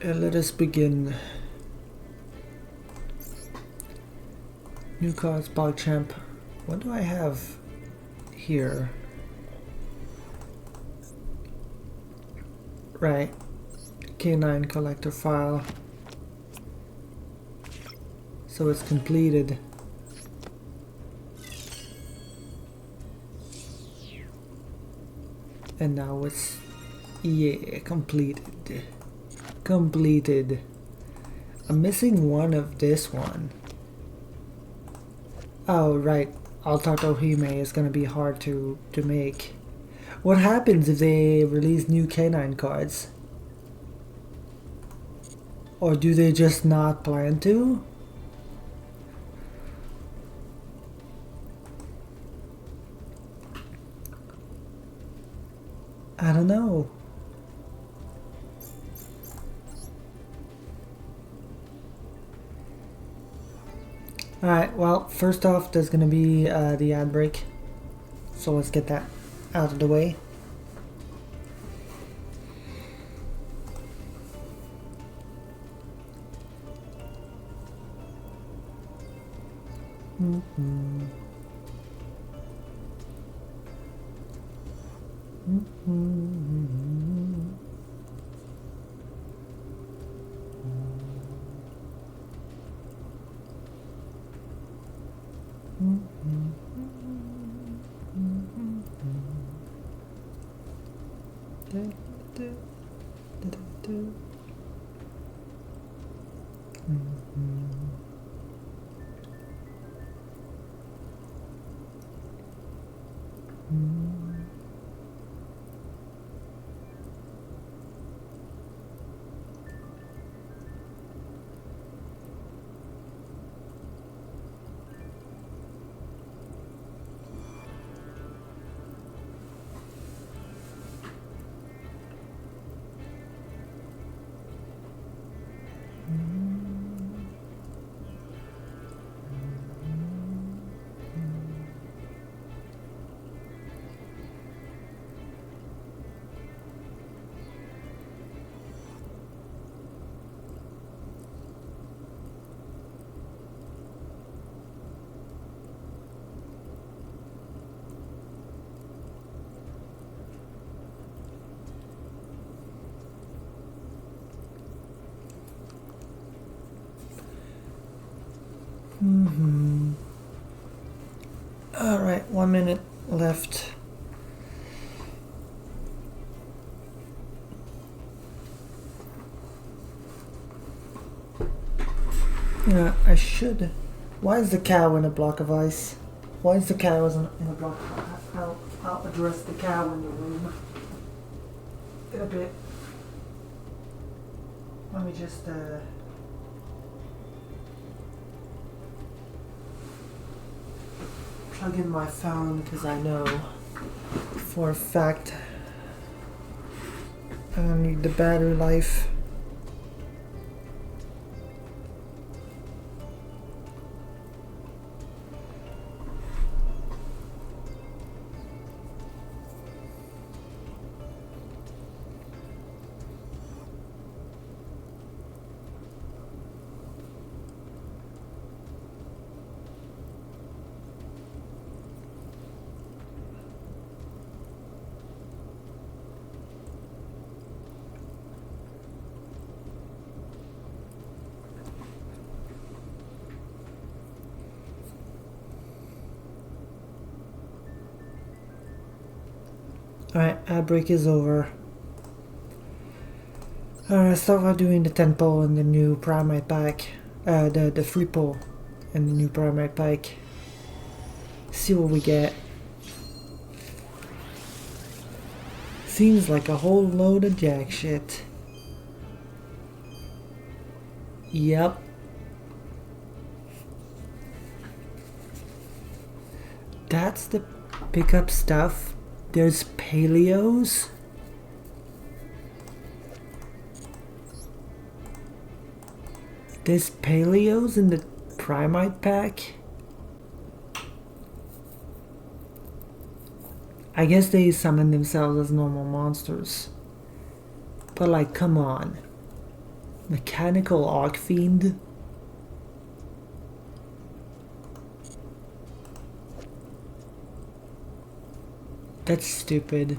Let us begin. New cards, pogchamp. What do I have here? Right. K9 collector file. So it's completed. And now it's, yeah, completed. Completed. I'm missing one of this one. Oh, right. Altarto Hime is gonna be hard to make. What happens if they release new K9 cards? Or do they just not plan to? I don't know. Alright, well, first off, there's gonna be the ad break. So let's get that out of the way. Alright, 1 minute left. Yeah, I should. Why is the cow in a block of ice? Why is the cow in a block of ice? I'll address the cow in the room in a bit. Let me just plug in my phone because I know for a fact I don't need the battery life. Alright, ad break is over. Start by doing the 10 pull and the new Primate pack. The free pull and the new Primate pack. See what we get. Seems like a whole load of jack shit. Yep. That's the pickup stuff. There's paleos. There's paleos in the Primate pack. I guess they summon themselves as normal monsters. But like, come on. Mechanical Arc Fiend. That's stupid.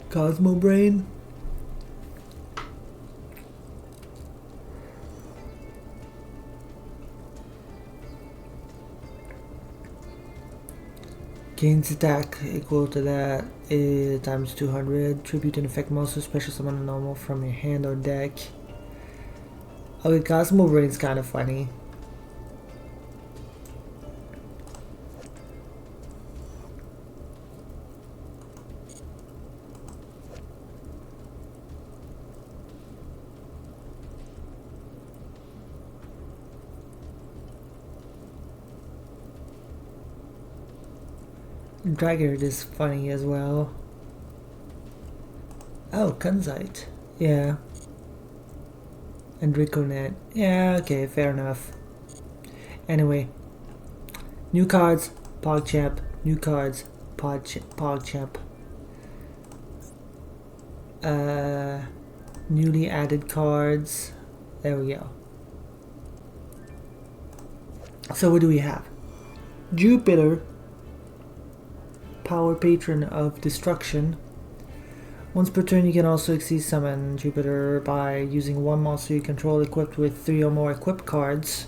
Cosmo Brain. Gains attack equal to that times 200. Tribute and effect monster special summon a normal from your hand or deck. Okay, Cosmo Brain's kind of funny. Draggard is funny as well. Oh, Kunzite. Yeah. And Riconet. Yeah, okay, fair enough. Anyway. New cards, PogChamp. New cards, PogChamp. Newly added cards. There we go. So what do we have? Jupiter. Power Patron of Destruction. Once per turn you can also Exceed Summon Jupiter by using one monster you control equipped with 3 or more equipped cards.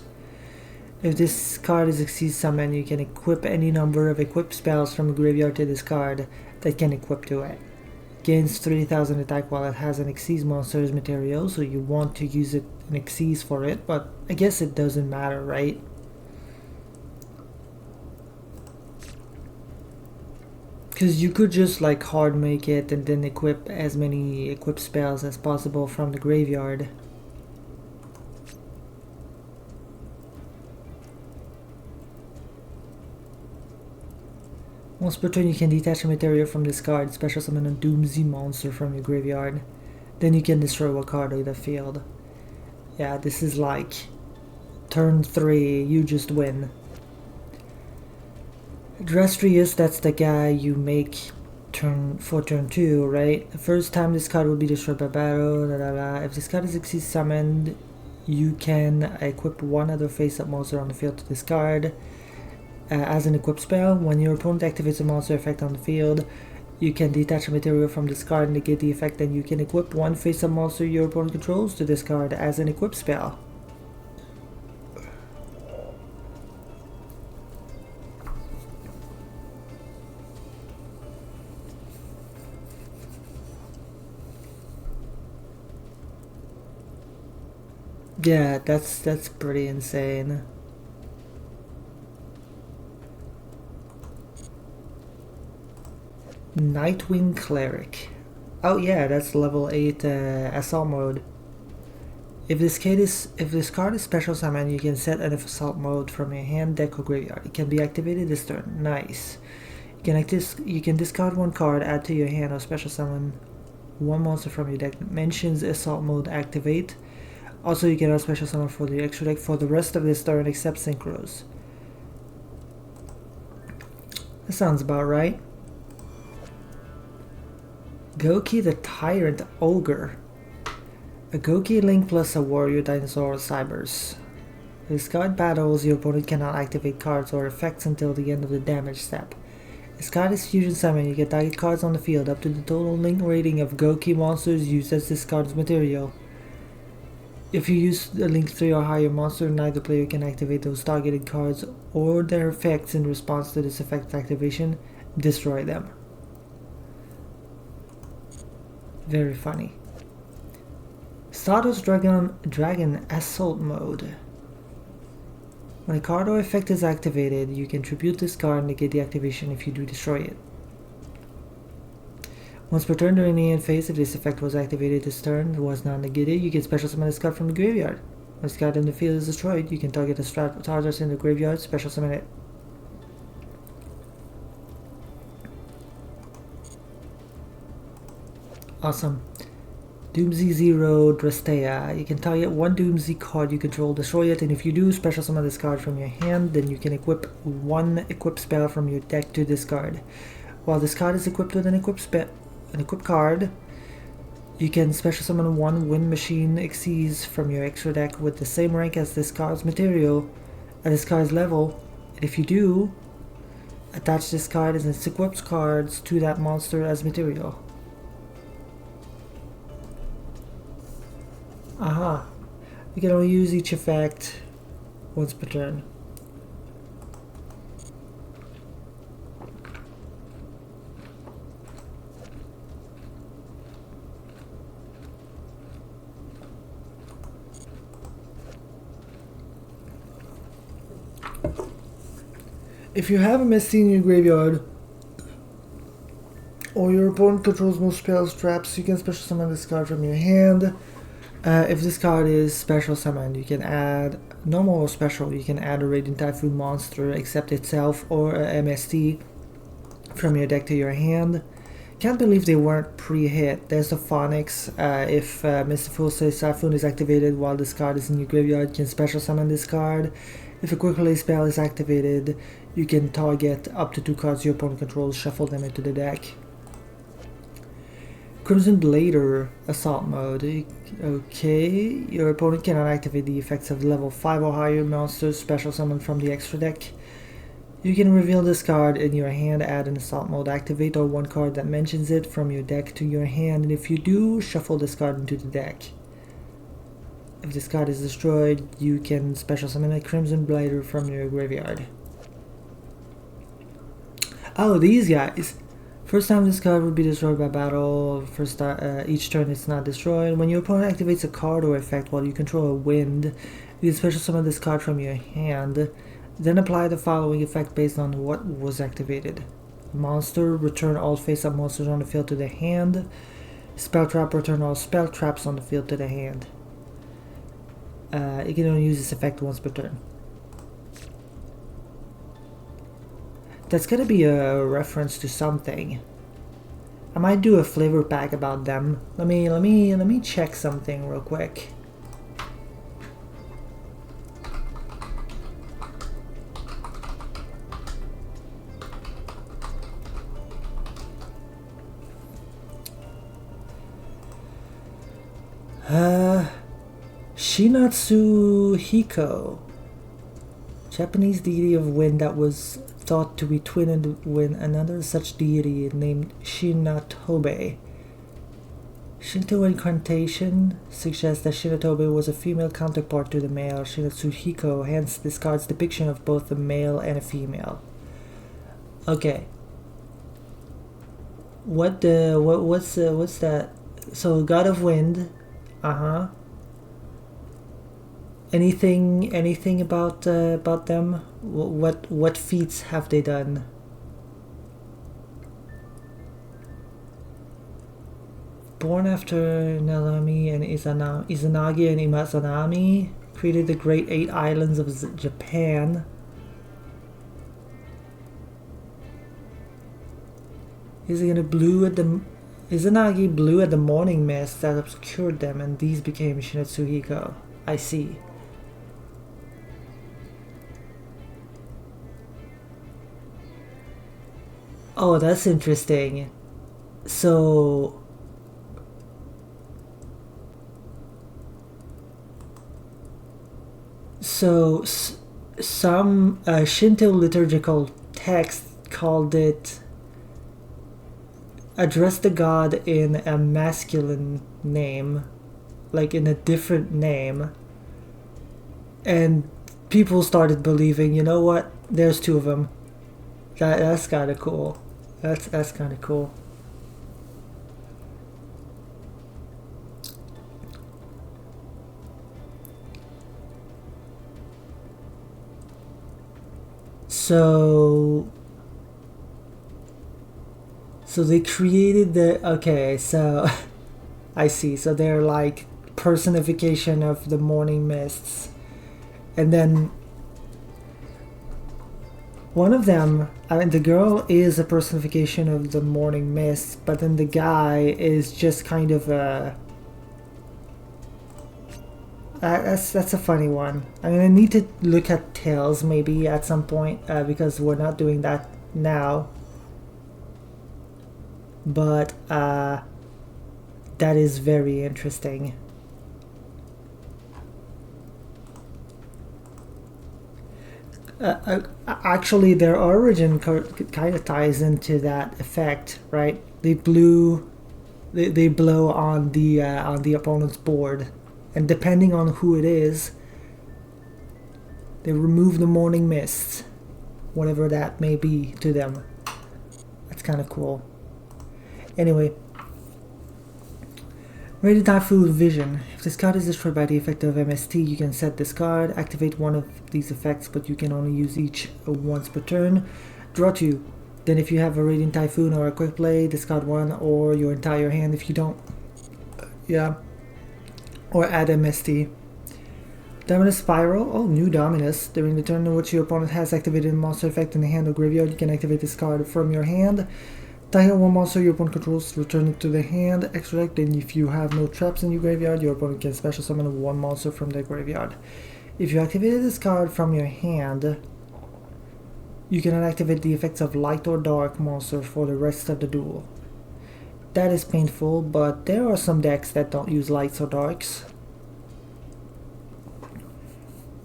If this card is Exceed Summon, you can equip any number of equipped spells from the graveyard to this card that can equip to it. Gains 3000 attack while it has an Exceed monster's material, so you want to use it and Exceed for it, but I guess it doesn't matter, right? Because you could just like hard make it and then equip as many equipped spells as possible from the graveyard. Once per turn you can detach a material from this card, special summon a Doomsday monster from your graveyard. Then you can destroy a card on the field. Yeah, this is like turn 3, you just win. Drestrius, that's the guy you make turn 2, right? The first time this card will be destroyed by battle. If this card is Exceed summoned, you can equip one other face-up monster on the field to this card. As an equipped spell, when your opponent activates a monster effect on the field, you can detach a material from this card and negate the effect, and you can equip one face-up monster your opponent controls to this card as an equipped spell. Yeah, that's pretty insane. Nightwing Cleric. Oh yeah, that's level 8 assault mode. If this card is special summon, you can set an assault mode from your hand, deck, or graveyard. It can be activated this turn. Nice. You can discard one card, add to your hand, or special summon one monster from your deck that mentions assault mode activate. Also, you can add special summon for the extra deck for the rest of this turn except synchros. That sounds about right. Goki the Tyrant Ogre. A Goki Link plus a Warrior Dinosaur Cybers. This card battles, your opponent cannot activate cards or effects until the end of the damage step. This card is fusion summon. You can target cards on the field up to the total link rating of Goki monsters used as this card's material. If you use a link 3 or higher monster, neither player can activate those targeted cards or their effects in response to this effect activation. Destroy them. Very funny. Stardust Dragon Assault Mode. When a card or effect is activated, you can tribute this card and negate the activation if you do destroy it. Once per turn during the end phase, if this effect was activated this turn, it was not negated, you can special summon this card from the graveyard. When this card in the field is destroyed, you can target a Stardust in the graveyard, special summon it. Awesome. Doomsday Zero Drestea. You can target one Doomsday card you control, destroy it, and if you do, special summon this card from your hand, then you can equip one equip spell from your deck to this card. While this card is equipped with an equipped card, you can special summon one Wind Machine Xyz from your extra deck with the same rank as this card's material at this card's level, and if you do, attach this card and its equipped cards to that monster as material. Aha. You can only use each effect once per turn. If you have a Misty in your graveyard, or your opponent controls most spells traps, you can special summon this card from your hand. If this card is special summoned, you can add normal or special. You can add a Radiant Typhoon monster, except itself, or a MST from your deck to your hand. Can't believe they weren't pre-hit. There's the Phonics. If Mystical Says Typhoon is activated while this card is in your graveyard, you can special summon this card. If a Quick Relay spell is activated, you can target up to 2 cards your opponent controls, shuffle them into the deck. Crimson Blader Assault Mode. Okay, your opponent cannot activate the effects of level 5 or higher monsters special summoned from the extra deck. You can reveal this card in your hand, add an Assault Mode activate or one card that mentions it from your deck to your hand, and if you do, shuffle this card into the deck. If this card is destroyed, you can special summon a Crimson Blader from your graveyard. Oh, these guys! First time this card would be destroyed by battle, each turn it's not destroyed. When your opponent activates a card or effect while you control a wind, you can special summon this card from your hand, then apply the following effect based on what was activated. Monster, return all face-up monsters on the field to the hand. Spell trap, return all spell traps on the field to the hand. You can only use this effect once per turn. That's gonna be a reference to something. I might do a flavor pack about them. Let me check something real quick. Shinatsu Hiko. Japanese deity of wind that was thought to be twinned with another such deity named Shinatobe. Shinto incantation suggests that Shinatobe was a female counterpart to the male Shinatsuhiko, hence this card's depiction of both a male and a female. Okay. What's that? So God of Wind, Anything about them? What feats have they done? Born after Narami and Izanagi and Imazanami, created the Great 8 Islands of Japan. Izanagi blew at the morning mist that obscured them, and these became Shinatsuhiko. I see. Oh, that's interesting. So some Shinto liturgical text called it address the god in a masculine name, like in a different name, and people started believing, you know what, there's 2 of them. That's kind of cool. That's kind of cool. So they created so I see. So they're like personification of the morning mists, and then One of them, I mean, the girl is a personification of the morning mist, but then the guy is just kind of a... that's a funny one. I'm gonna need to look at tails maybe at some point because we're not doing that now. But that is very interesting. Actually, their origin kind of ties into that effect, right? They blow on the opponent's board, and depending on who it is, they remove the morning mist, whatever that may be to them. That's kind of cool. Anyway, Radiant Typhoon Vision. If this card is destroyed by the effect of MST, you can set this card, activate one of these effects, but you can only use each once per turn. Draw 2. Then if you have a Radiant Typhoon or a Quick Play, discard 1 or your entire hand if you don't. Yeah. Or add MST. Dominus Spiral. Oh, new Dominus. During the turn in which your opponent has activated a monster effect in the hand or graveyard, you can activate this card from your hand. Target one monster your opponent controls, return it to the hand, extract, and if you have no traps in your graveyard, your opponent can special summon one monster from their graveyard. If you activated this card from your hand, you cannot activate the effects of light or dark monsters for the rest of the duel. That is painful, but there are some decks that don't use lights or darks.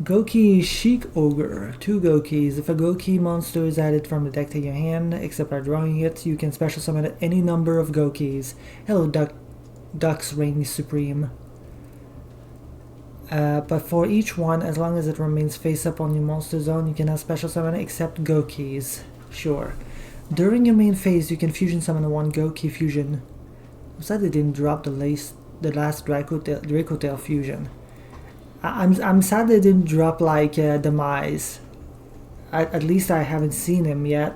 Goki Chic Ogre. 2 Gokis. If a Goki monster is added from the deck to your hand, except by drawing it, you can special summon any number of Gokis. Hello, Duck's Ring Supreme. But for each one, as long as it remains face up on your monster zone, you cannot special summon except Gokis. Sure. During your main phase, you can fusion summon one Goki fusion. I'm sad they didn't drop the last Dracotail fusion. I'm sad they didn't drop like Demise. At least I haven't seen him yet.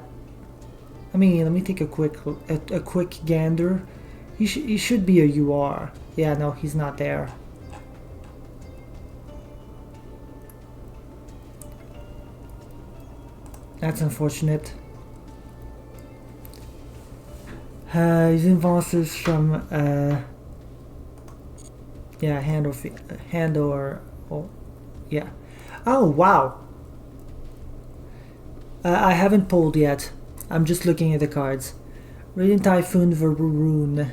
I mean, let me take a quick gander. He should be a UR. Yeah, no, he's not there. That's unfortunate. Using monsters from yeah, hand or yeah. Oh wow. I haven't pulled yet. I'm just looking at the cards. Radiant Typhoon Varoon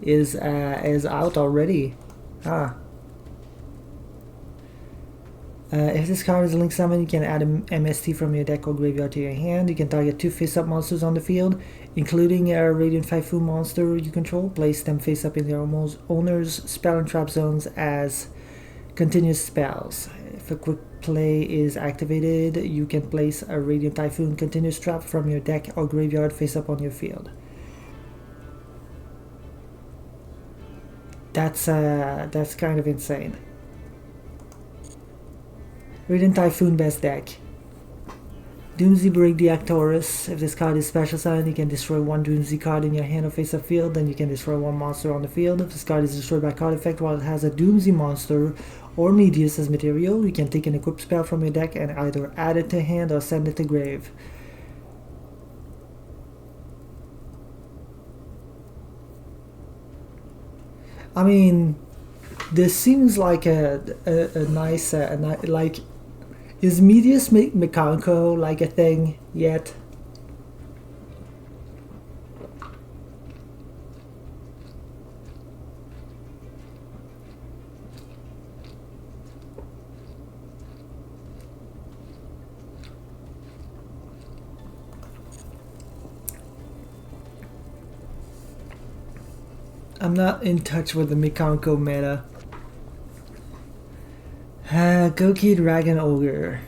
is out already. Ah. If this card is a link summon, you can add an MST from your deck or graveyard to your hand. You can target 2 face-up monsters on the field, including a Radiant Typhoon monster you control. Place them face-up in their owner's spell and trap zones as continuous spells. If a quick play is activated, you can place a Radiant Typhoon continuous trap from your deck or graveyard face-up on your field. That's kind of insane. Radiant Typhoon best deck. Doomsday Break the Actorus. If this card is special summon, you can destroy one Doomsday card in your hand or face up field, then you can destroy one monster on the field. If this card is destroyed by card effect while it has a Doomsday monster or Medius as material, you can take an equipped spell from your deck and either add it to hand or send it to grave. I mean, this seems like a nice, like, is Medius Mekanko like a thing yet? I'm not in touch with the Mekanko meta. Goki Dragon Ogre.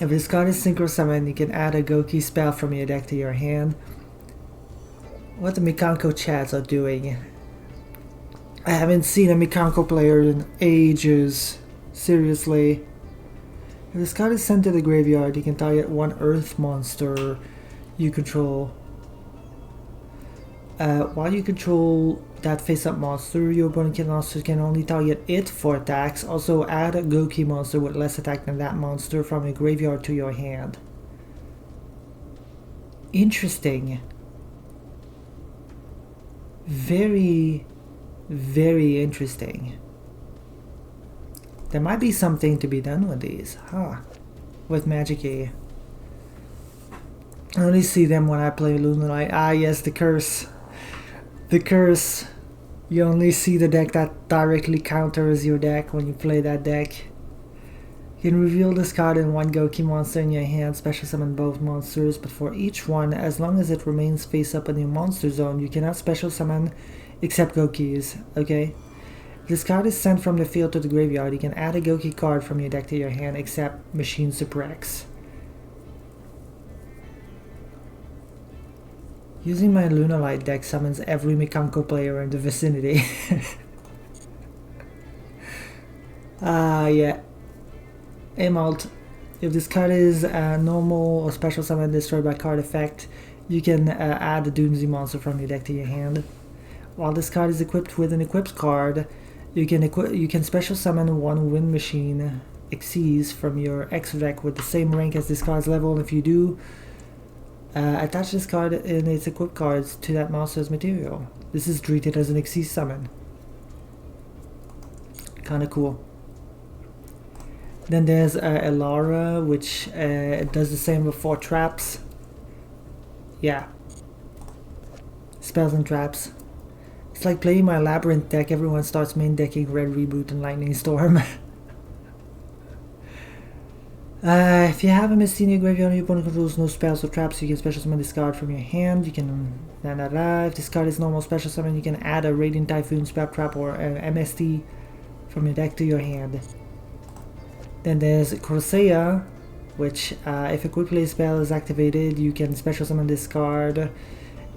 If this card is synchro summoned, you can add a Goki spell from your deck to your hand. What the Mekanko chats are doing. I haven't seen a Mekanko player in ages. Seriously. If this card is sent to the graveyard, you can target one earth monster you control. While you control that face-up monster, your opponent can only target it for attacks. Also add a Goki monster with less attack than that monster from your graveyard to your hand. Interesting. Very, very interesting. There might be something to be done with these, huh? With Magic E. I only see them when I play Lunalight. Ah, yes, the curse. The curse. You only see the deck that directly counters your deck when you play that deck. You can reveal this card in one Goki monster in your hand, special summon both monsters, but for each one, as long as it remains face up in your monster zone, you cannot special summon except Gokis, okay? If this card is sent from the field to the graveyard, you can add a Goki card from your deck to your hand except Machine Supprex. Using my Lunalight deck summons every Mikanko player in the vicinity. Yeah. Amalt. If this card is normal or special summon destroyed by card effect, you can add a Doomsday monster from your deck to your hand. While this card is equipped with an equipped card, you can special summon one Wind Machine Xyz from your extra deck with the same rank as this card's level, and if you do, attach this card and its equipped cards to that monster's material. This is treated as an Xyz summon. Kinda cool. Then there's Elara, which does the same with 4 traps. Yeah. Spells and traps. It's like playing my Labyrinth deck. Everyone starts main decking Red Reboot and Lightning Storm. If you have a Misty in your graveyard and your opponent controls no spells or traps, you can special summon this card from your hand. You can... If this card is normal special summon, you can add a Radiant Typhoon, Spell Trap, or an MST from your deck to your hand. Then there's Corsair, which if a quick play spell is activated, you can special summon this card.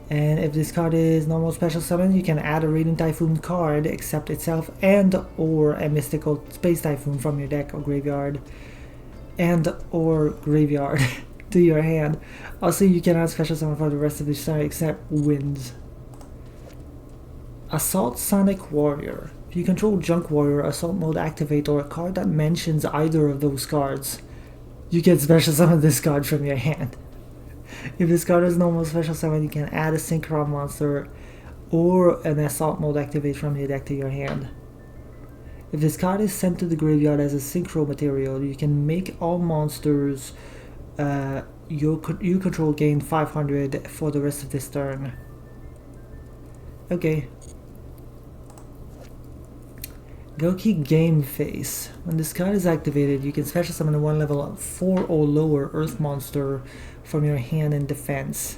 And if this card is normal special summon, you can add a Radiant Typhoon card, except itself, and or a Mystical Space Typhoon from your deck or graveyard. And or graveyard to your hand. Also, you can add special summon for the rest of the turn except winds. Assault Sonic Warrior. If you control Junk Warrior, Assault Mode activate, or a card that mentions either of those cards, you can special summon this card from your hand. If this card is normal special summon, you can add a Synchron monster or an Assault Mode activate from your deck to your hand. If this card is sent to the graveyard as a Synchro material, you can make all monsters you control gain 500 for the rest of this turn. Okay. Goki Game Face. When this card is activated, you can special summon a 1 level 4 or lower Earth monster from your hand in defense.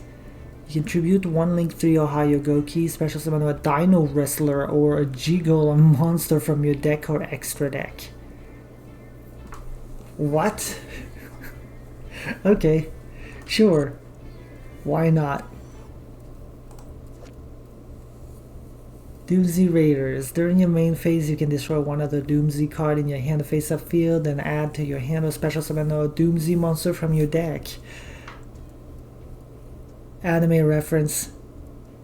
You can tribute 1 Link 3 or higher Goki, special summon a Dino Wrestler or a G-Golem monster from your deck or extra deck. What? Okay, sure. Why not? Doomsday Raiders. During your main phase, you can destroy one other Doomsday card in your hand face-up field, then add to your hand or special summon a Doomsday monster from your deck. Anime reference.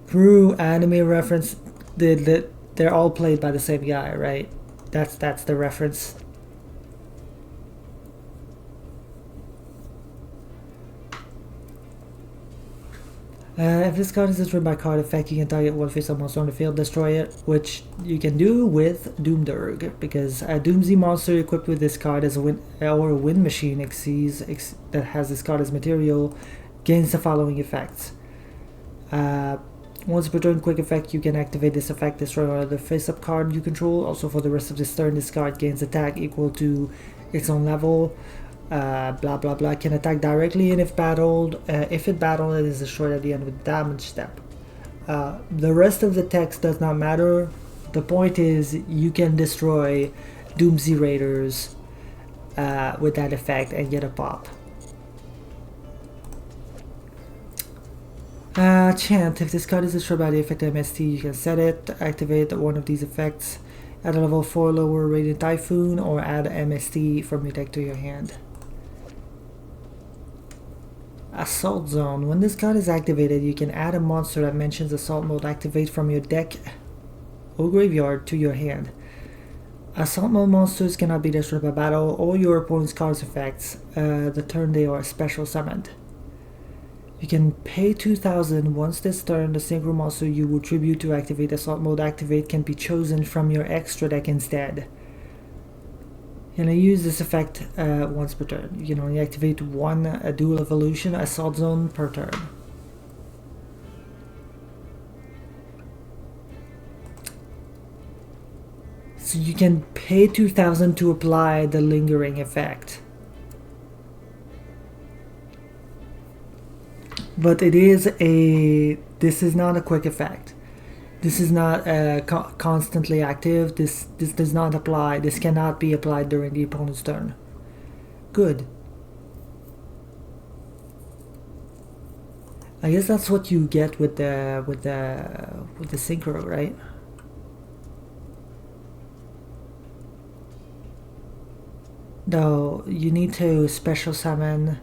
True anime reference. They're all played by the same guy, right? That's the reference. If this card is destroyed by card effect, you can target one face-up monster on the field, destroy it, which you can do with Doomderg, because a Doomsday monster equipped with this card as a Wind Machine Xyz that has this card as material gains the following effects. Once per turn quick effect, you can activate this effect, destroy another face-up card you control. Also for the rest of this turn, this card gains attack equal to its own level. Blah blah blah, can attack directly, and if it battled, it is destroyed at the end of the damage step. The rest of the text does not matter. The point is you can destroy Doomsday Raiders with that effect and get a pop. Chant. If this card is destroyed by the effect MST, you can set it, activate one of these effects, add a level 4 lower Radiant Typhoon, or add MST from your deck to your hand. Assault Zone. When this card is activated, you can add a monster that mentions Assault Mode activate from your deck or graveyard to your hand. Assault Mode monsters cannot be destroyed by battle or your opponent's card's effects the turn they are special summoned. You can pay 2,000. Once this turn, the synchro monster you will tribute to activate assault mode activate can be chosen from your extra deck instead. And I use this effect once per turn. You can only activate one dual evolution assault zone per turn. So you can pay 2,000 to apply the lingering effect. But this is not a quick effect. This is not constantly active. This does not apply. This cannot be applied during the opponent's turn. Good. I guess that's what you get with the synchro, right? Though you need to special summon.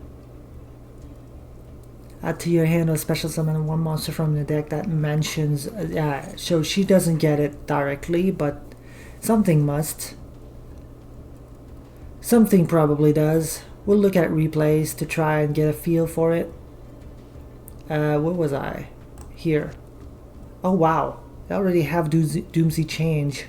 Add to your hand or special summon one monster from the deck that mentions. So she doesn't get it directly, but something must. Something probably does. We'll look at replays to try and get a feel for it. Where was I? Here. Oh wow, I already have Doomsday Change.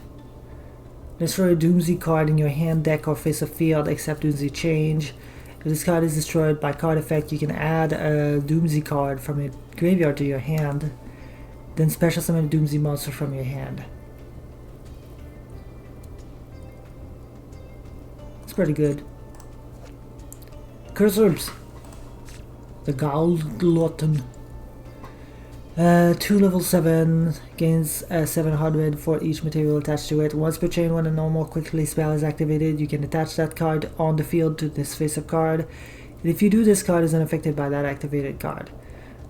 Destroy a Doomsday card in your hand, deck, or face of field except Doomsday Change. If this card is destroyed by card effect, you can add a Doomsday card from your graveyard to your hand. Then special summon a Doomsday monster from your hand. It's pretty good. Curse Herbs. The Ghoul Glutton. 2 level 7 gains 700 for each material attached to it. Once per chain, when a normal quickly spell is activated, you can attach that card on the field to this face-up card. And if you do, this card is unaffected by that activated card.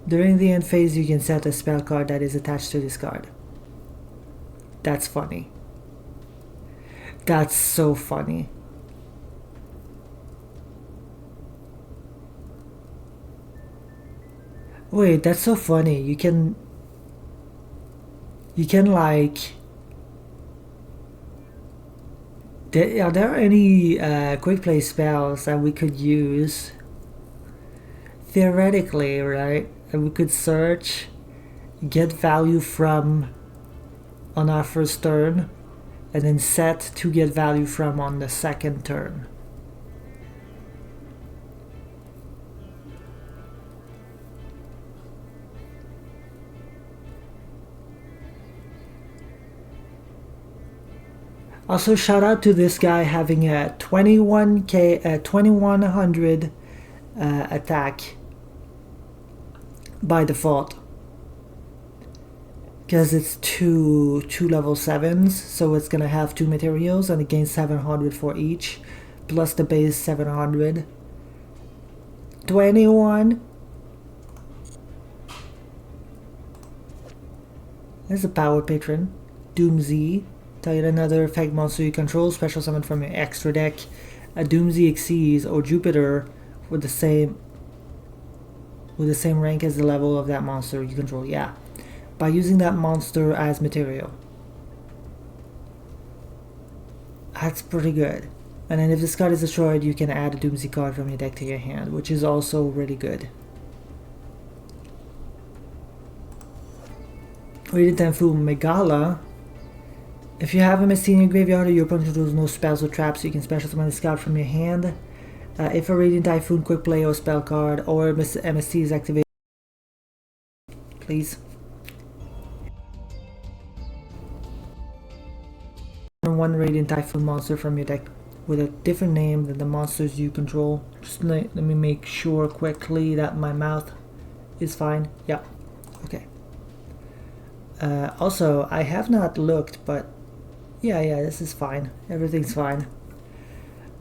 During the end phase, you can set a spell card that is attached to this card. That's funny. That's so funny. Wait, that's so funny. You can like... Are there any quick play spells that we could use? Theoretically, right? And we could search, get value from on our first turn, and then set to get value from on the second turn. Also, shout out to this guy having a 2100 attack by default, because it's two level 7s, so it's gonna have 2 materials and it gains 700 for each, plus the base 700. 21. There's a power patron. Doomsday. Target another effect monster you control, special summon from your extra deck. A Doomsday Xyz or Jupiter with the same rank as the level of that monster you control. Yeah, by using that monster as material. That's pretty good. And then if this card is destroyed, you can add a Doomsday card from your deck to your hand, which is also really good. Radiant Tenfu Megala. If you have a Misty in your graveyard or your opponent controls no spells or traps, you can special summon this card from your hand. If a Radiant Typhoon quick play or spell card or MST is activated, please. One Radiant Typhoon monster from your deck with a different name than the monsters you control. Just let me make sure quickly that my mouth is fine. Yeah, okay. Also, I have not looked, but yeah, this is fine. Everything's fine.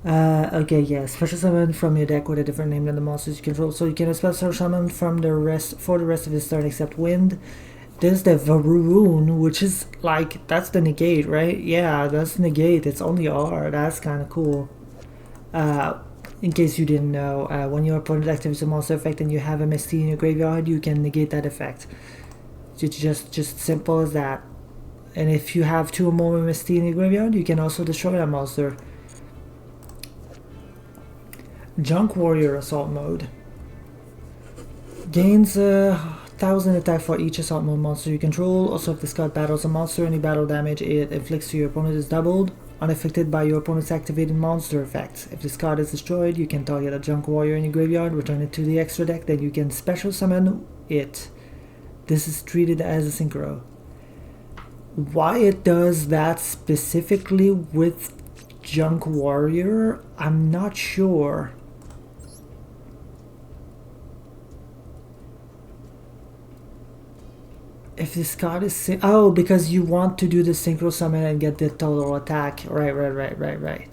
Okay, yeah, special summon from your deck with a different name than the monsters you control. So you can special summon from the rest for the rest of his turn except wind. There's the Varoon, which is like, that's the negate, right? Yeah, that's negate. It's only R. That's kind of cool. In case you didn't know, when your opponent activates a monster effect and you have a MST in your graveyard, you can negate that effect. It's just simple as that. And if you have 2 or more MST in your graveyard, you can also destroy that monster. Junk Warrior Assault Mode. Gains 1000 attack for each assault mode monster you control. Also, if this card battles a monster, any battle damage it inflicts to your opponent is doubled, unaffected by your opponent's activated monster effects. If this card is destroyed, you can target a junk warrior in your graveyard, return it to the extra deck, then you can special summon it. This is treated as a synchro. Why it does that specifically with junk warrior, I'm not sure. If this card is oh, because you want to do the synchro summon and get the total attack. Right.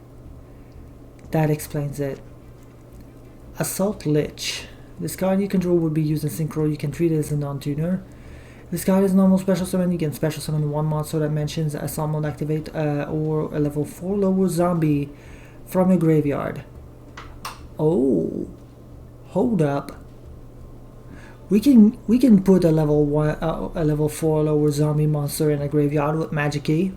That explains it. Assault Lich. This card you control will be used in synchro. You can treat it as a non-tuner. If this card is normal special summon, you can special summon one monster that mentions assault mode activate or a level 4 lower zombie from your graveyard. Oh, hold up. We can put a level 4 lower zombie monster in a graveyard with Magic Key.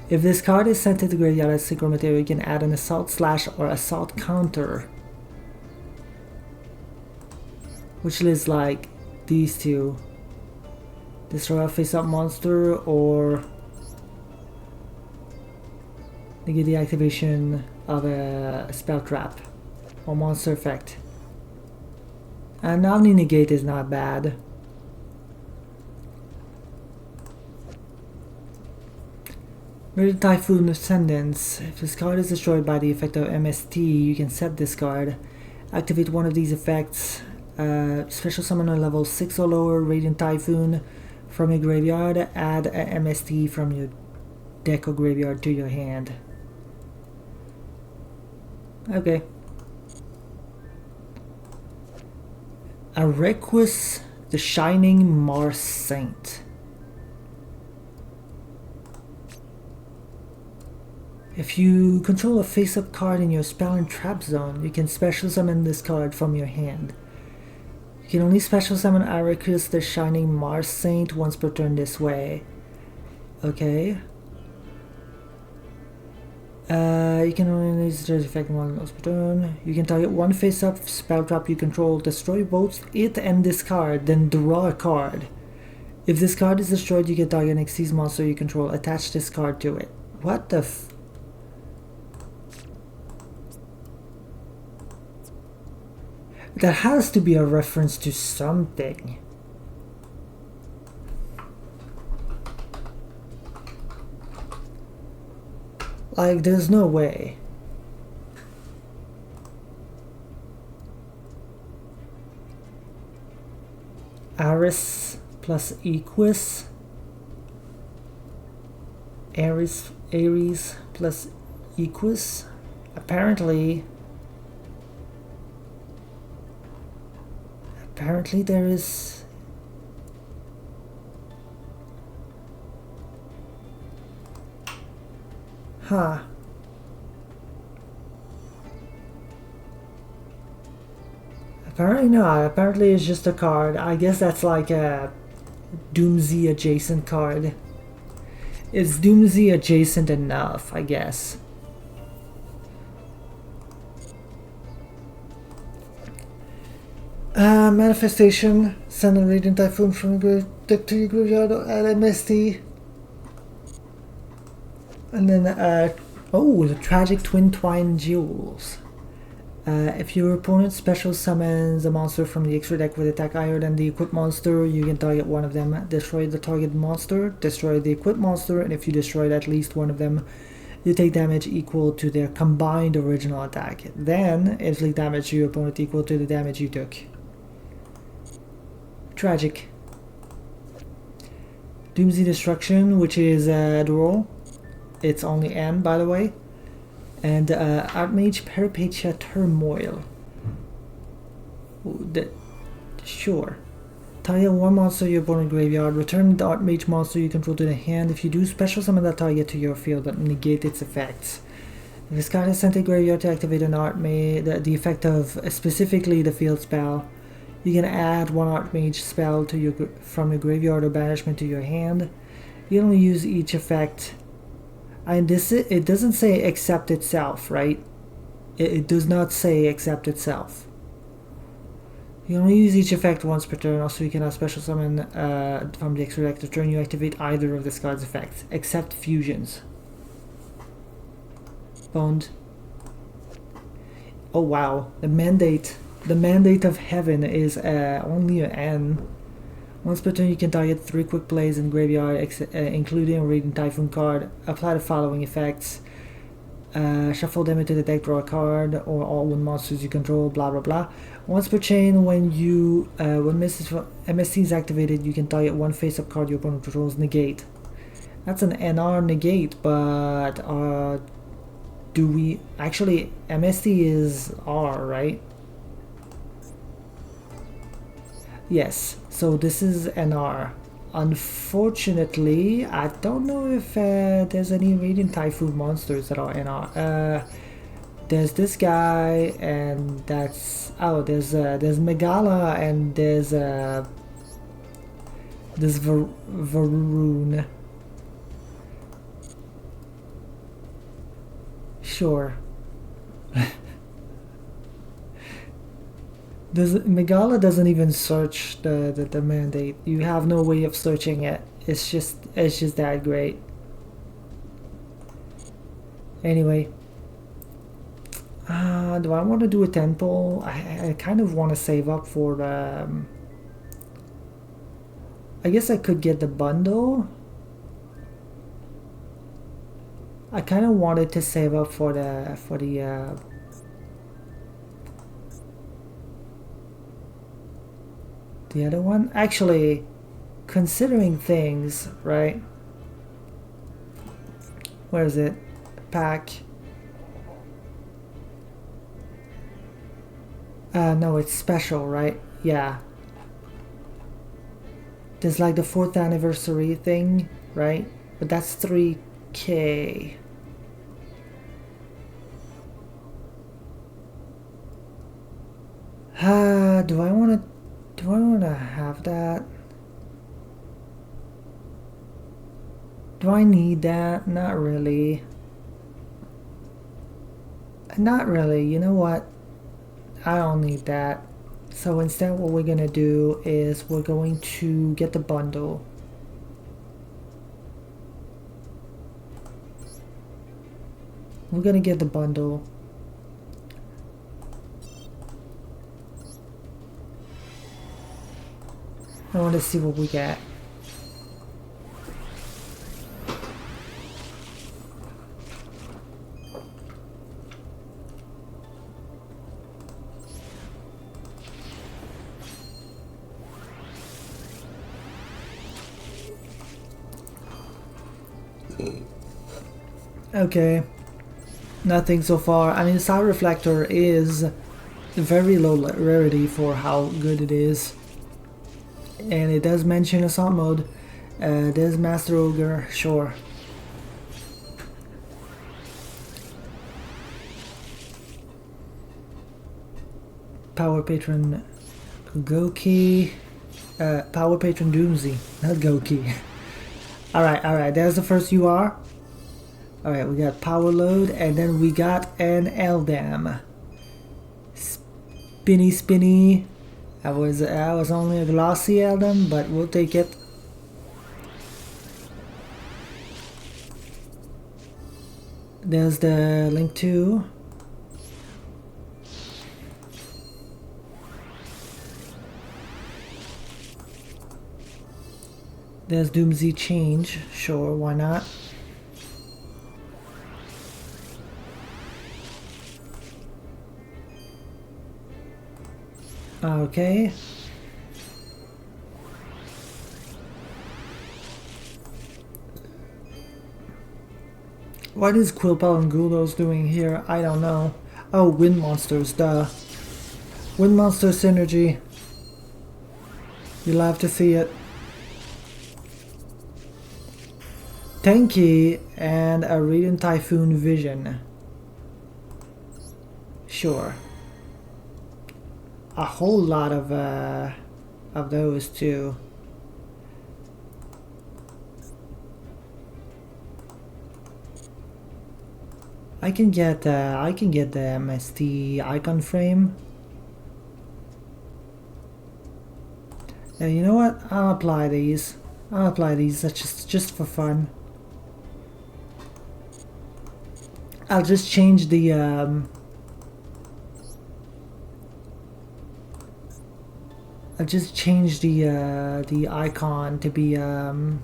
If this card is sent to the graveyard as synchro material, you can add an assault slash or assault counter, which is like these two. Destroy a face-up monster or negate the activation of a spell trap or monster effect. And Omni Negate is not bad. Radiant Typhoon Ascendance. If this card is destroyed by the effect of MST, you can set this card. Activate one of these effects. Special summon a level 6 or lower Radiant Typhoon from your graveyard. Add a MST from your deck or graveyard to your hand. Okay. Arequus, the Shining Mars Saint. If you control a face-up card in your spell and trap zone, you can special summon this card from your hand. You can only special summon Arequus, the Shining Mars Saint once per turn this way. Okay. You can only use the effect once per turn. You can target one face-up spell trap you control, destroy both it and this card, then draw a card. If this card is destroyed, you can target an Xyz monster you control, attach this card to it. What the f... That has to be a reference to something. Like, there's no way. Ares plus Equus. Ares plus Equus. Apparently there is... Huh. Apparently not. Apparently it's just a card. I guess that's like a Doomsday adjacent card. It's Doomsday adjacent enough, I guess. Manifestation. Send a Radiant Typhoon from your deck to your graveyard at MST. And then, oh, the Tragic Twin Twine Jewels. If your opponent special summons a monster from the extra deck with attack higher than the equipped monster, you can target one of them, destroy the target monster, destroy the equipped monster, and if you destroyed at least one of them, you take damage equal to their combined original attack. Then, inflict damage to your opponent equal to the damage you took. Tragic. Doomsday Destruction, which is dual. It's only N, by the way. And Archmage Peripatia Turmoil. Sure. Target one monster your opponent graveyard. Return the Archmage monster you control to the hand. If you do, special summon that target to your field but negate its effects. If this card is sent to graveyard to activate an Archmage, the effect of specifically the field spell, you can add one Archmage spell to your from your graveyard or banishment to your hand. You only use each effect. And it doesn't say except itself, right? It does not say except itself. You only use each effect once per turn, also you cannot special summon from the extra active turn you activate either of this card's effects, except fusions. Boned. Oh wow, the mandate of heaven is only an N. Once per turn you can target 3 quick plays in graveyard, including a Radiant Typhoon card. Apply the following effects. Shuffle them into the deck, draw a card, or all one monsters you control, blah blah blah. Once per chain, when MST is activated, you can target one face-up card your opponent controls, negate. That's an NR negate, but do we actually, MST is R, right? Yes, so this is NR. Unfortunately, I don't know if there's any Radiant Typhoon monsters that are NR. There's this guy, and that's, oh, there's Megala, and there's this Varun. Sure. Megala doesn't even search the mandate. You have no way of searching it. It's just that great. Anyway, do I want to do a temple? I kind of want to save up for the. I guess I could get the bundle. I kind of wanted to save up for the other one. Actually, considering things, right? Where is it? Pack. No, it's special, right? Yeah. There's like the 4th anniversary thing, right? But that's 3K. Do I want to have that? Do I need that? Not really. Not really. You know what? I don't need that. So instead what we're gonna do is we're going to get the bundle. We're gonna get the bundle. I want to see what we get. Okay, nothing so far. I mean, Side Reflector is very low rarity for how good it is. And it does mention Assault Mode. There's Master Ogre, sure. Power Patron Goki. Power Patron Doomsy, not Goki. Alright, there's the first UR. Alright, we got Power Load, and then we got an Eldam. Spinny. I was only a glossy Eldam, but we'll take it. There's the Link 2. There's Doomsy Change, sure, why not? Okay. What is Quilpel and Guldos doing here? I don't know. Oh, Wind Monsters, duh. Wind Monster Synergy. You'll have to see it. Tenki and a Radiant Typhoon Vision. Sure. A whole lot of those too. I can get the MST icon frame. You know what? I'll apply these. I'll apply these. That's just for fun. I'll just change the I'll just change the icon to be Man,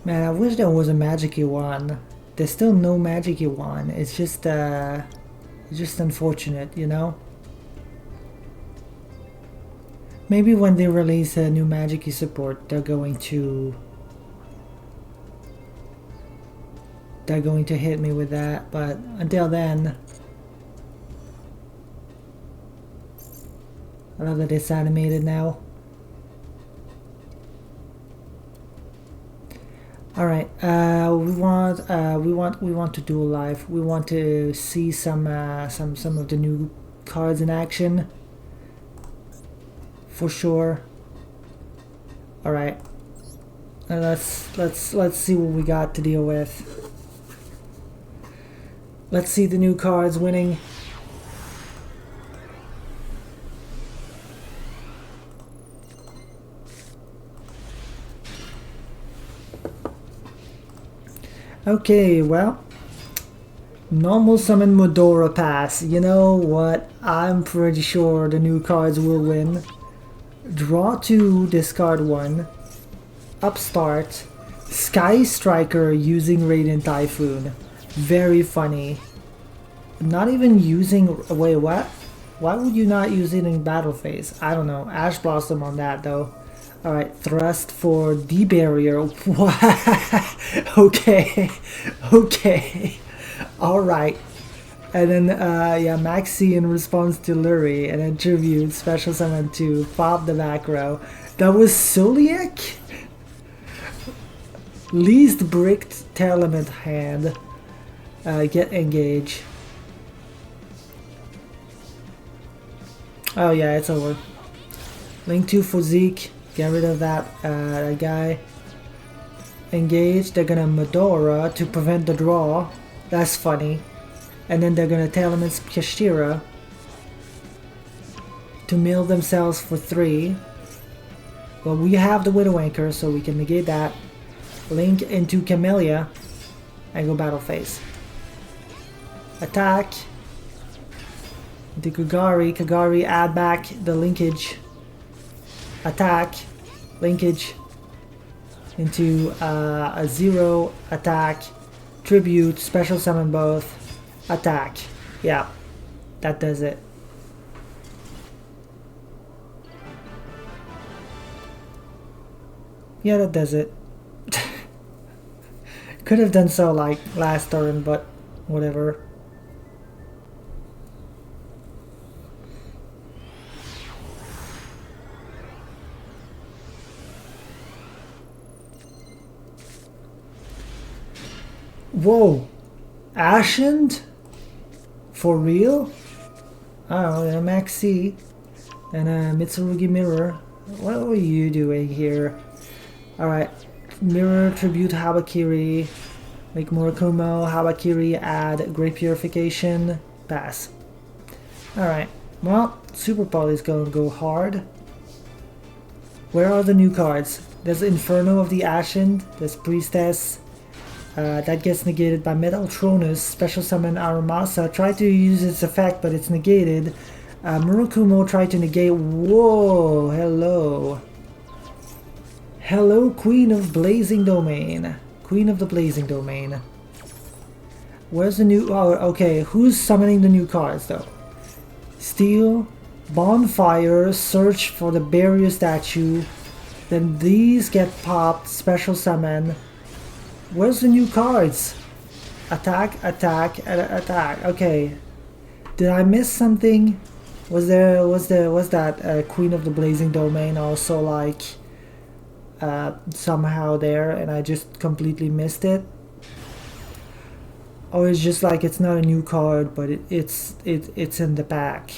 I wish there was a magic-y one. There's still no magic-y one. It's just unfortunate, you know? Maybe when they release a new magic-y support, they're going to hit me with that, but until then, I love that it's animated now. All right, we want to do a live. We want to see some of the new cards in action, for sure. All right, let's see what we got to deal with. Let's see the new cards winning. Okay, well, normal summon Medora pass. You know what? I'm pretty sure the new cards will win. Draw 2, discard 1. Upstart. Sky Striker using Radiant Typhoon. Very funny. Not even using... Wait, what? Why would you not use it in battle phase? I don't know. Ash Blossom on that though. Alright, Thrust for D-Barrier. Okay. Okay. Alright. And then, yeah, Maxi in response to Lurie. And then Tribute, Special Summon 2. Pop the back row. That was Soliak? Least bricked Telement hand. Get engage. Oh yeah, it's over. Link 2 for Zeke. Get rid of that guy. Engage. They're gonna Medora to prevent the draw. That's funny. And then they're gonna Telements Kashira to mill themselves for 3. Well, we have the Widow Anchor, so we can negate that. Link into Camellia and go battle phase. Attack. Into Kagari. Kagari, add back the linkage. Attack. Linkage. Into a 0. Attack. Tribute. Special summon both. Attack. Yeah. That does it. Yeah, that does it. Could have done so like last turn, but whatever. Whoa! Ashened? For real? Oh, and a Maxi. And a Mitsurugi Mirror. What are you doing here? Alright. Mirror, Tribute, Habakiri. Make Murakumo, Habakiri, add Great Purification. Pass. Alright. Well, Super Poly's gonna go hard. Where are the new cards? There's Inferno of the Ashened. There's Priestess. That gets negated by Metaltronus. Special Summon Aramasa. Tried to use its effect, but it's negated. Murakumo tried to negate. Whoa! Hello. Hello, Queen of Blazing Domain. Queen of the Blazing Domain. Where's the new... Oh, okay. Who's summoning the new cards, though? Steel, Bonfire, Search for the Barrier Statue. Then these get popped. Special Summon. Where's the new cards? Attack, attack, attack. Okay. Did I miss something? Was that Queen of the Blazing Domain also like somehow there and I just completely missed it? Or it's just like it's not a new card, but it's in the pack.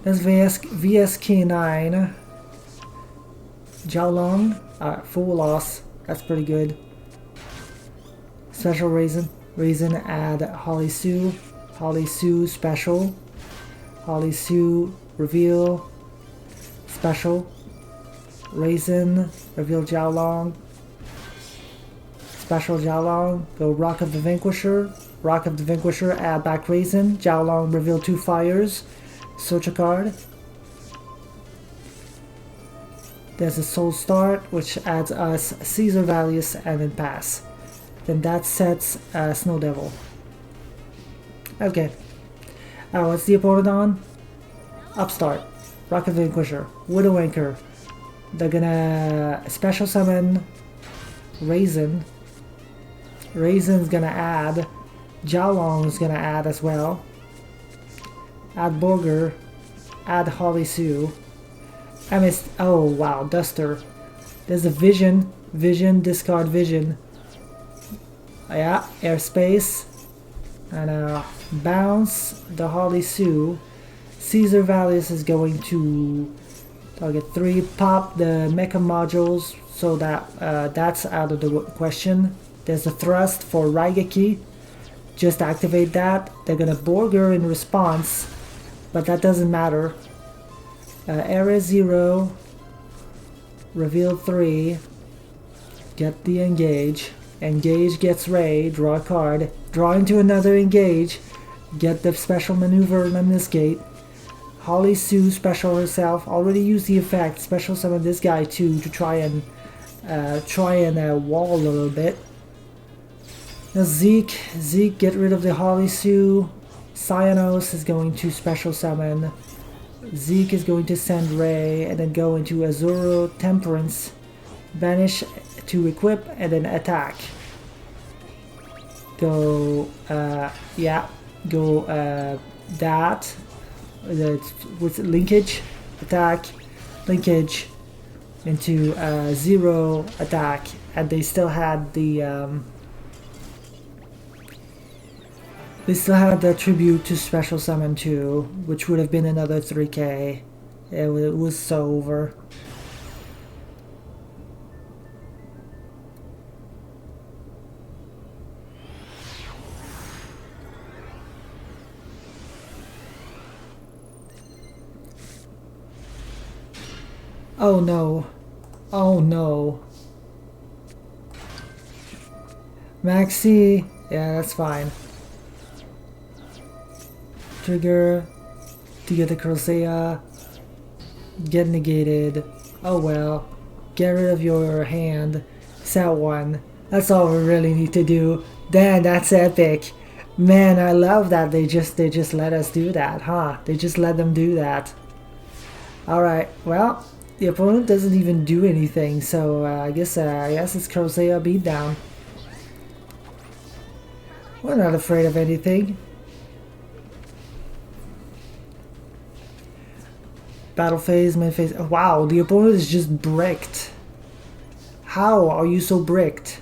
That's VSK9. Jiaolong. Full loss. That's pretty good. Special Raisin. Raisin add Holly Sue. Holly Sue special. Holly Sue reveal. Special. Raisin reveal Jiaolong. Special Jiaolong. Go Rock of the Vanquisher. Rock of the Vanquisher add back Raisin. Jiaolong reveal 2 fires. Search a card. There's a Soul Start, which adds us Caesar Valius and then pass. Then that sets Snow Devil. Okay. What's the opponent on? Upstart. Rock of the Vanquisher. Widow Anchor. They're gonna special summon Raisin. Raisin's gonna add. Jiaolong's gonna add as well. Add Burger. Add Holly Sue. I missed. Oh wow, Duster. There's a Vision. Vision, discard Vision. Yeah, Airspace. And bounce the Holly Sue. Caesar Valius is going to target 3. Pop the mecha modules so that that's out of the question. There's a thrust for Raigeki. Just activate that. They're gonna Burger in response, but that doesn't matter. Area 0, reveal 3, get the engage. Engage gets Ray, draw a card, draw into another engage, get the special maneuver Lemnis Gate. Holly Sue special herself, already used the effect, special summon this guy too to try and wall a little bit. Now Zeke get rid of the Holly Sue. Cyanos is going to special summon. Zeke is going to send Ray and then go into Azuro Temperance, banish to equip and then attack. Go, yeah, go that with linkage, attack, linkage into 0 attack, and they still had the tribute to special summon 2, which would have been another 3k. It was so over. Oh no. Oh no. Maxi, yeah, that's fine. Trigger to get the Crusea, get negated. Oh well, get rid of your hand. Set 1. That's all we really need to do. Damn, that's epic. Man, I love that they just let us do that, huh? They just let them do that. Alright, well, the opponent doesn't even do anything, so I guess it's Crusea beatdown. We're not afraid of anything. Battle phase, main phase. Oh, wow, the opponent is just bricked. How are you so bricked?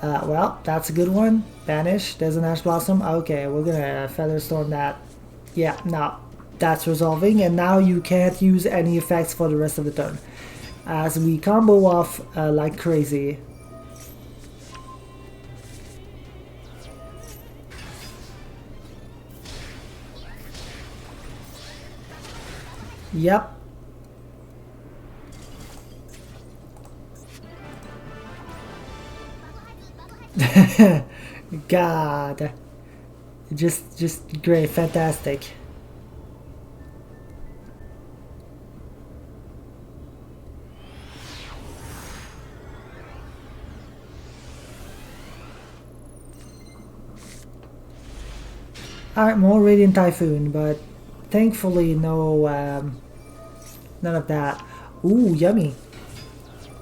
Well, that's a good one. Banish. There's an Ash Blossom. Okay, we're gonna Featherstorm that. Yeah, no. That's resolving, and now you can't use any effects for the rest of the turn. As we combo off like crazy. Yep. God. Just great, fantastic. Alright, more Radiant Typhoon, but thankfully no, none of that. Ooh, yummy.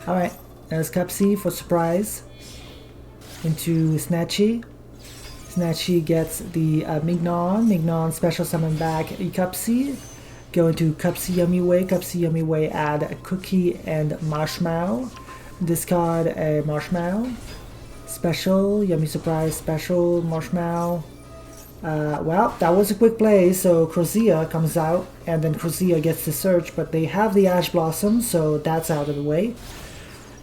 Alright, there's Cupsy for surprise. Into Snatchy. Snatchy gets the Mignon. Mignon special summon back Cupsy. Go into Cupsy Yummy Way. Cupsy Yummy Way add a cookie and marshmallow. Discard a marshmallow. Special, Yummy Surprise, special, marshmallow. Well, that was a quick play, so Crozia comes out, and then Crozia gets the search, but they have the Ash Blossom, so that's out of the way.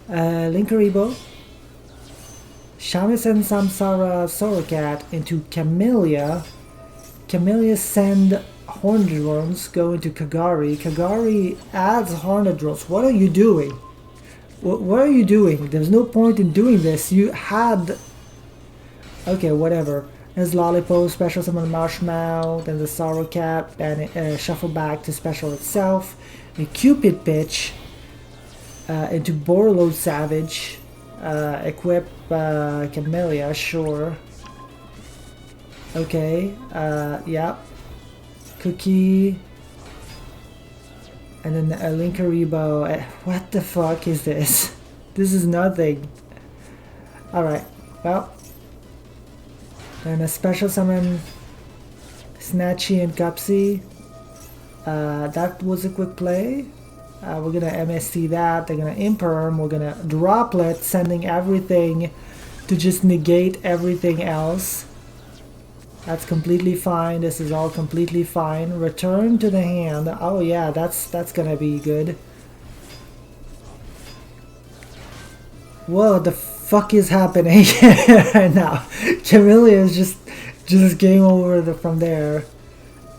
Linkaribo. Shamisen Samsara Sorokat into Camellia. Camellia send Horned Drones, go into Kagari. Kagari adds Horned Drones. What are you doing? What are you doing? There's no point in doing this. You had... Okay, whatever. There's Lollipop, special summon Marshmallow, then the Sorrow Cap, and shuffle back to special itself. The Cupid Pitch into Borload Savage. Equip Camellia, sure. Okay, yeah. Cookie. And then a Linkaribo. What the fuck is this? This is nothing. Alright, well. And a special summon Snatchy and Gupsy. That was a quick play. We're gonna MST that. They're gonna Imperm. We're gonna Droplet, sending everything to just negate everything else. That's completely fine. This is all completely fine. Return to the hand. Oh yeah, that's gonna be good. What the fuck is happening right now? Camellia is just game over from there.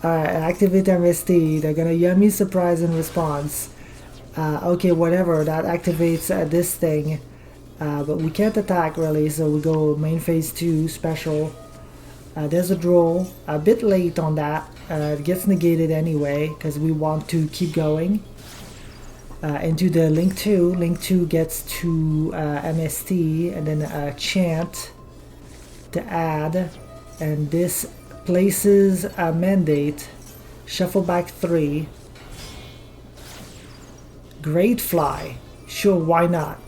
Alright, activate MST. They're gonna Yummy Surprise in response. Okay, whatever. That activates this thing. But we can't attack really, so we go main phase 2 special. There's a draw, a bit late on that. It gets negated anyway because we want to keep going. Into the Link 2. Link 2 gets to MST and then a Chant to add. And this places a Mandate. Shuffle back 3. Great Fly. Sure, why not?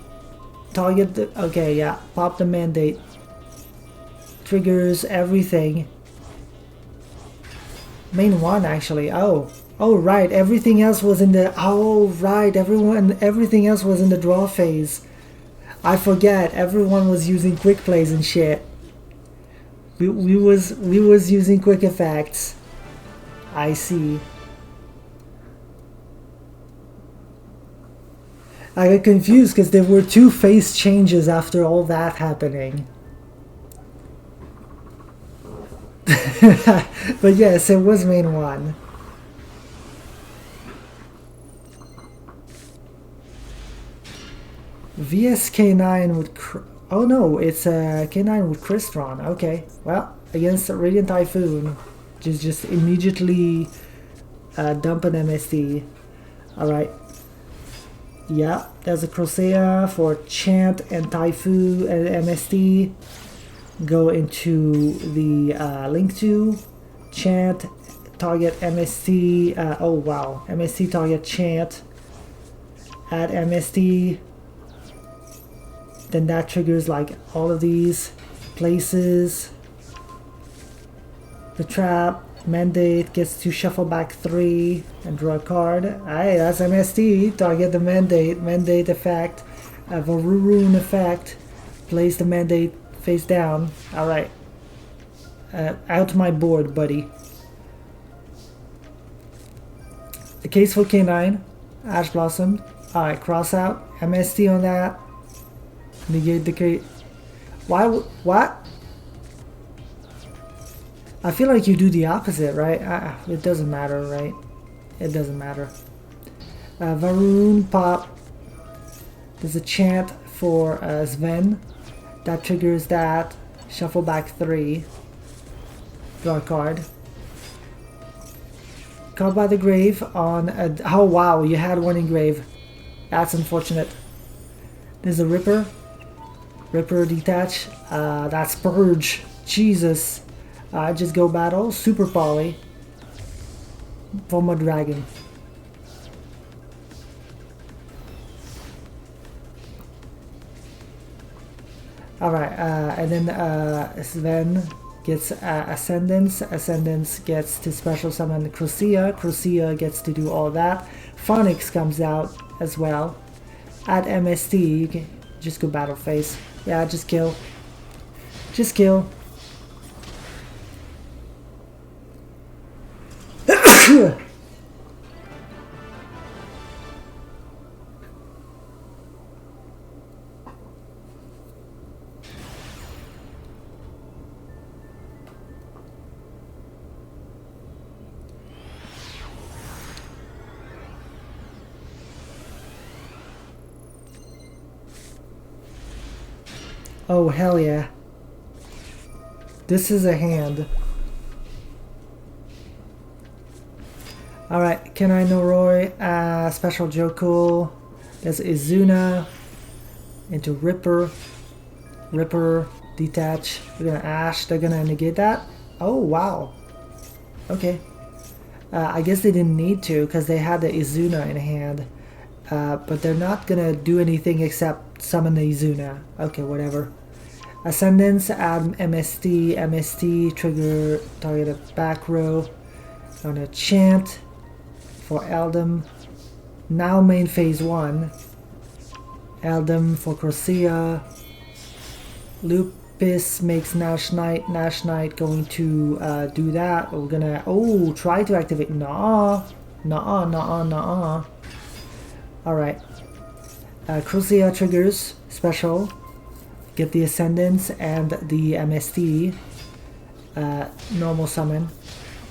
Target the... Okay, yeah. Pop the Mandate. Triggers everything. Main 1 actually. Oh right, everything else was in the... Oh right, everything else was in the draw phase. I forget, everyone was using quick plays and shit. We was using quick effects. I see. I got confused because there were 2 phase changes after all that happening. But yes, it was main 1. VS K9 with... Oh no, it's K9 with Crystron. Okay, well, against Radiant Typhoon, just immediately dump an MST. Alright. Yeah, there's a Crocea for Chant and Typhoon and MST. Go into the Link 2, Chant, target MST, oh wow, MST target Chant, add MST, then that triggers like all of these places, the trap, Mandate gets to shuffle back 3 and draw a card. Aye, that's MST, target the Mandate effect, a Varuroon effect, place the Mandate face down. Alright. Out my board, buddy. The case for K9. Ash Blossom. Alright, cross out. MST on that. Negate the K. Why? What? I feel like you do the opposite, right? It doesn't matter, right? It doesn't matter. Varoon pop. There's a Chant for Sven. That triggers that. Shuffle back 3. Draw a card. Card by the grave on a... Oh wow, you had one in grave. That's unfortunate. There's a Ripper. Ripper detach. That's Purge. Jesus. Just go battle. Super Poly. Form a dragon. Alright, and then Sven gets Ascendance. Ascendance gets to special summon Crocea. Crocea gets to do all that. Phonics comes out as well. At MST, you can just go battle phase. Yeah, just kill. Just kill. Oh, hell yeah. This is a hand. Alright, Kenai Noroi, Special Joku. There's Izuna. Into Ripper. Ripper, detach. We're gonna Ash, they're gonna negate that. Oh, wow. Okay. I guess they didn't need to because they had the Izuna in hand. But they're not gonna do anything except summon the Izuna. Okay, whatever. Ascendance, add MST. MST, trigger target back row. On a chant for Eldam. Now main phase 1. Eldam for Corsia. Lupus makes Nash Knight. Nash Knight going to do that. We're gonna try to activate. Nah. Alright. Corsia triggers special. Get the Ascendance and the MST. Normal summon.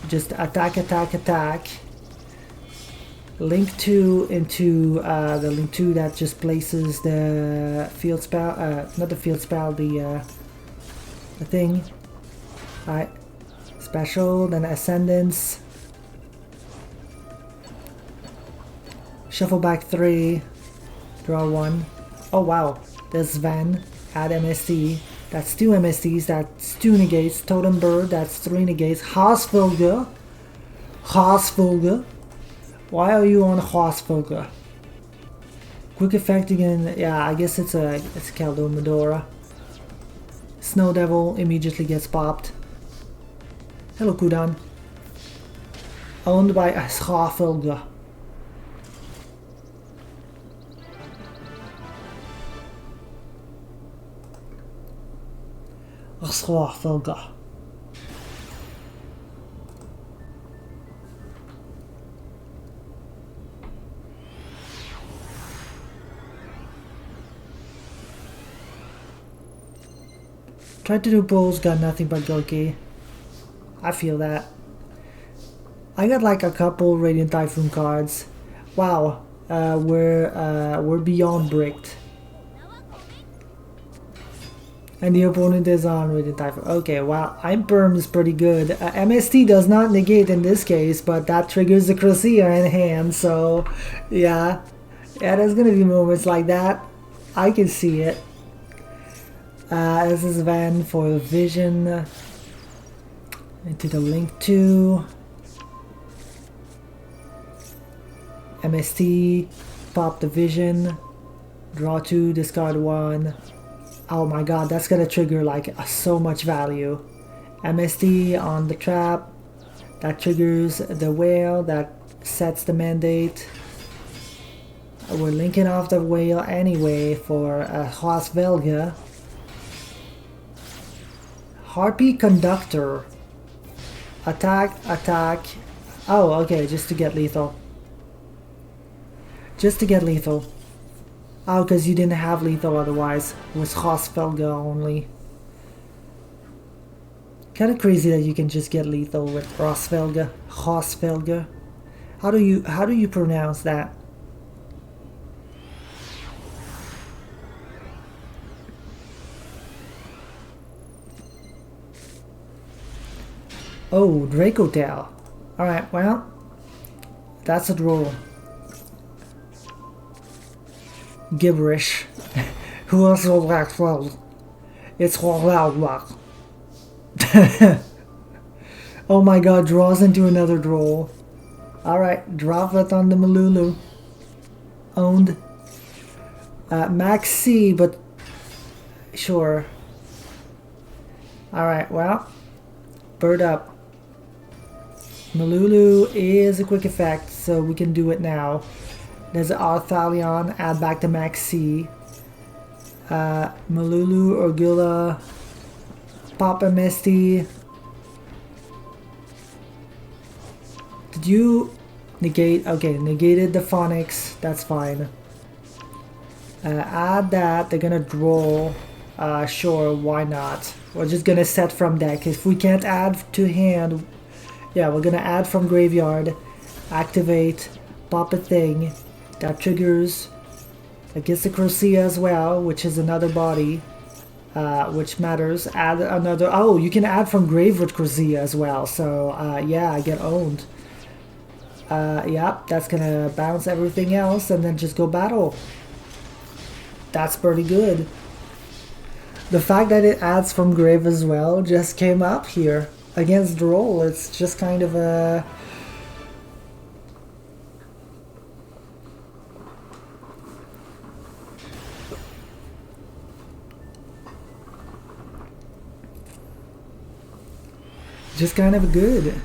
Just attack. Link 2 into the Link 2 that just places the field spell, not the field spell, the thing. Alright. Special, then Ascendance. Shuffle back 3. Draw 1. Oh wow. There's Sven. Add MST. That's 2 MSTs. That's 2 negates. Totem Bird. That's 3 negates. Haasvulga. Why are you on Haasvulga? Quick effect again. Yeah, I guess it's Caldo Medora. Snow Devil immediately gets popped. Hello, Kudan. Owned by Haasvulga. Haasvulga. Tried to do bulls, got nothing but Goki. I feel that. I got like a couple Radiant Typhoon cards. Wow, we're beyond bricked. And the opponent is on Radiant Typhoon. Okay, wow, Imperm is pretty good. MST does not negate in this case, but that triggers the Corsia in hand, so yeah. Yeah, there's gonna be moments like that. I can see it. This is Van for Vision. Into the Link 2. MST. Pop the Vision. Draw 2, discard 1. Oh my god, that's gonna trigger like so much value. MST on the trap. That triggers the whale. That sets the mandate. We're linking off the whale anyway for Haasvelga. Harpy Conductor. Attack. Oh, okay, just to get lethal. Oh, because you didn't have lethal otherwise. It was Haasvelga only. Kind of crazy that you can just get lethal with Haasvelga. How do you pronounce that? Oh, Dracotail. Alright, well, that's a draw. Gibberish. Who else will act well? It's loud. Oh my god, draws into another draw. Alright, drop it on the Malulu. Owned. Max C, but sure. Alright, well, bird up. Malulu is a quick effect, so we can do it now. There's an Arthalion, add back to Max C. Malulu, Orgilla, Papa Misty. Did you negate? Okay, negated the Phonics, that's fine. Add that, they're gonna draw. Sure, why not? We're just gonna set from deck. If we can't add to hand, yeah, we're gonna add from graveyard, activate, pop a thing, that triggers against the Corsia as well, which is another body. which matters. Add another. Oh, you can add from grave with Corsia as well. So yeah, I get owned. Yeah, that's gonna bounce everything else and then just go battle. That's pretty good. The fact that it adds from grave as well just came up here against the roll. It's just kind of a... just kind of good.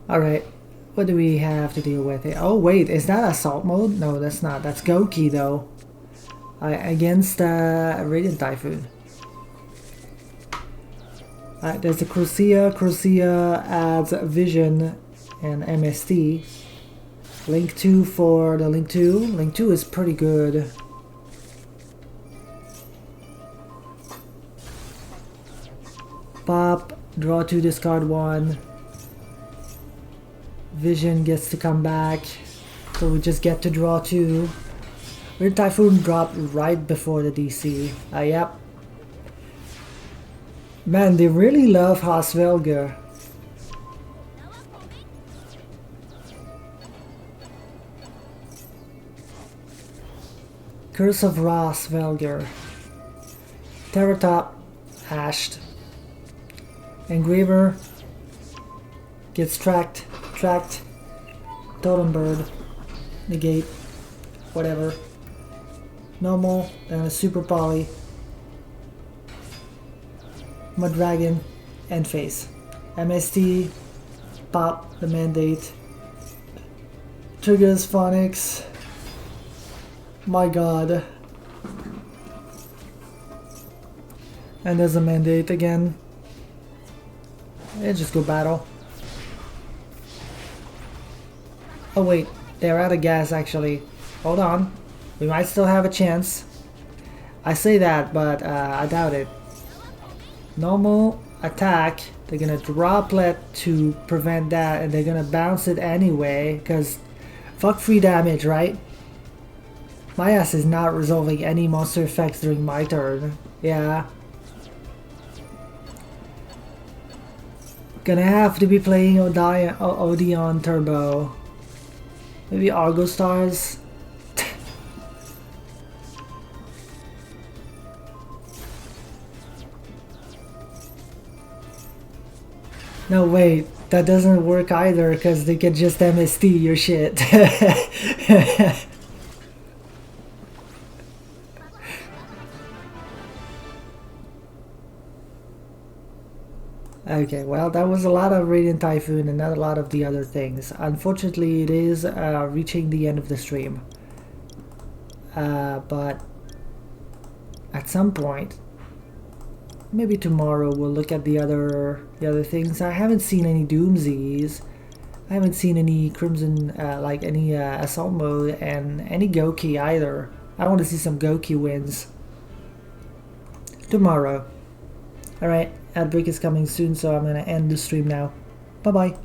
Alright, what do we have to deal with? Oh wait, is that assault mode? No, that's not. That's Goki though. Against Radiant Typhoon. There's the Corsia. Corsia adds Vision and MST. Link 2 for the Link 2. Link 2 is pretty good. Pop, draw 2, discard 1. Vision gets to come back, so we just get to draw 2. Weird Typhoon dropped right before the DC. Yep. Man, they really love Hasvelger. Curse of Rasvelger. Terratop, Ashed. Engraver gets tracked. Totem Bird, negate, whatever. Normal, then a Super Poly, Mud Dragon, and Face. MST, pop the Mandate, triggers Phonics. My god. And there's a Mandate again. Just go battle. Oh wait, they're out of gas actually. Hold on. We might still have a chance. I say that, but I doubt it. Normal attack. They're gonna droplet to prevent that, and they're gonna bounce it anyway, because fuck free damage, right? My ass is not resolving any monster effects during my turn. Yeah. Gonna have to be playing Odeon Turbo. Maybe Argo Stars? No, wait. That doesn't work either, because they can just MST your shit. Okay, well, that was a lot of Radiant Typhoon and not a lot of the other things. Unfortunately, it is reaching the end of the stream. But at some point, maybe tomorrow, we'll look at the other things. I haven't seen any Doomsies. I haven't seen any Crimson, like any Assault Mode, and any Goki either. I want to see some Goki wins. Tomorrow. Alright. Ad break is coming soon, so I'm gonna end the stream now. Bye bye.